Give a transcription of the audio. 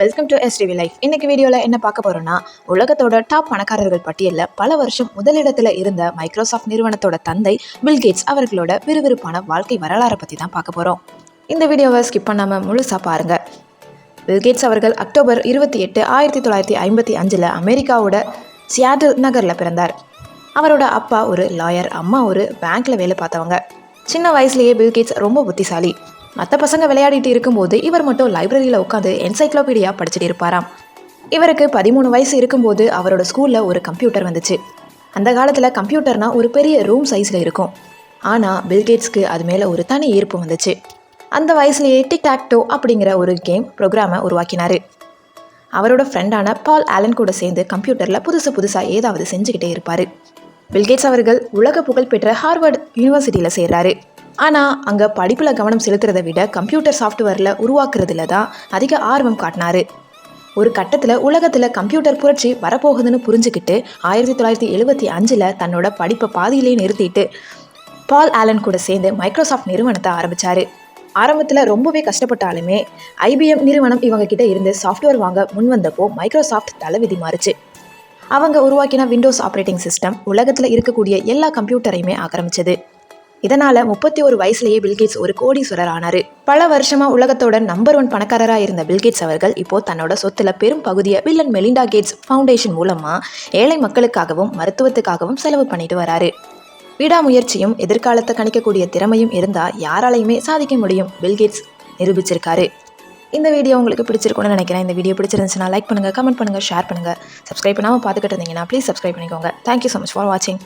Welcome to STV life. இன்னைக்கு வீடியோவில் என்ன பார்க்க போகிறோன்னா, உலகத்தோட டாப் பணக்காரர்கள் பட்டியலில் பல வருஷம் முதலிடத்தில் இருந்த மைக்ரோசாஃப்ட் நிறுவனத்தோட தந்தை பில் கேட்ஸ் அவர்களோட விறுவிறுப்பான வாழ்க்கை வரலாறை பற்றி தான் பார்க்க போகிறோம். இந்த வீடியோவை ஸ்கிப் பண்ணாமல் முழுசாக பாருங்கள். பில் கேட்ஸ் அவர்கள் அக்டோபர் 28, 1955 அமெரிக்காவோட சியாட்டில் நகரில் பிறந்தார். அவரோட அப்பா ஒரு லாயர், அம்மா ஒரு பேங்க்கில் வேலை பார்த்தவங்க. சின்ன வயசுலேயே பில் கேட்ஸ் ரொம்ப புத்திசாலி. மற்ற பசங்க விளையாடிட்டு இருக்கும்போது இவர் மட்டும் லைப்ரரியில் உட்காந்து என்சைக்ளோபீடியா படிச்சுட்டு இருப்பாராம். இவருக்கு 13 வயசு இருக்கும்போது அவரோட ஸ்கூலில் ஒரு கம்ப்யூட்டர் வந்துச்சு. அந்த காலத்தில் கம்ப்யூட்டர்னால் ஒரு பெரிய ரூம் சைஸில் இருக்கும். ஆனால் பில் கேட்ஸ்க்கு அது மேலே ஒரு தனி ஈர்ப்பு வந்துச்சு. அந்த வயசுலேயே டிக் டாக் டோ அப்படிங்கிற ஒரு கேம் ப்ரோக்ராமை உருவாக்கினார். அவரோட ஃப்ரெண்டான பால் ஆலன் கூட சேர்ந்து கம்ப்யூட்டரில் புதுசாக ஏதாவது செஞ்சுக்கிட்டே இருப்பார். பில் கேட்ஸ் அவர்கள் உலக புகழ்பெற்ற ஹார்வர்ட் யூனிவர்சிட்டியில் சேர்றாரு. ஆனால் அங்கே படிப்பில் கவனம் செலுத்துறதை விட கம்ப்யூட்டர் சாஃப்ட்வேரில் உருவாக்குறதுல தான் அதிக ஆர்வம் காட்டினார். ஒரு கட்டத்தில் உலகத்தில் கம்ப்யூட்டர் புரட்சி வரப்போகுதுன்னு புரிஞ்சுக்கிட்டு 1975 தன்னோட படிப்பை பாதியிலே நிறுத்திட்டு பால் ஆலன் கூட சேர்ந்து மைக்ரோசாஃப்ட் நிறுவனத்தை ஆரம்பித்தார். ஆரம்பத்தில் ரொம்பவே கஷ்டப்பட்டாலுமே IBM நிறுவனம் இவங்க கிட்ட இருந்து சாஃப்ட்வேர் வாங்க முன் வந்தப்போ மைக்ரோசாஃப்ட் தலைவிதி மாறுச்சு. அவங்க உருவாக்கின விண்டோஸ் ஆப்ரேட்டிங் சிஸ்டம் உலகத்தில் இருக்கக்கூடிய எல்லா கம்ப்யூட்டரையுமே ஆக்கிரமிச்சது. இதனால் 31 வயசுலேயே பில்கேட்ஸ் ஒரு கோடீஸ்வரர் ஆனார். பல வருஷமாக உலகத்தோட நம்பர் 1 பணக்காரராக இருந்த பில்கேட்ஸ் அவர்கள் இப்போது தன்னோட சொத்தில் பெரும் பகுதியை Bill and Melinda Gates Foundation மூலமாக ஏழை மக்களுக்காகவும் மருத்துவத்துக்காகவும் செலவு பண்ணிட்டு வராரு. விடாமுயற்சியும் எதிர்காலத்தை கணிக்கக்கூடிய திறமையும் இருந்தால் யாராலையுமே சாதிக்க முடியும் பில்கேட்ஸ் நிரூபிச்சிருக்காரு. இந்த வீடியோ உங்களுக்கு பிடிச்சிருக்கும்னு நினைக்கிறேன். இந்த வீடியோ பிடிச்சிருந்துச்சுன்னா லைக் பண்ணுங்கள், கமெண்ட் பண்ணுங்கள், ஷேர் பண்ணுங்கள். சப்ஸ்கிரைப் பண்ணாமல் பார்த்துக்கிட்டு இருந்தீங்கன்னா ப்ளீஸ் சப்ஸ்கிரைப் பண்ணிக்கோங்க. தேங்க்யூ ஸோ மச் ஃபார் வாட்சிங்.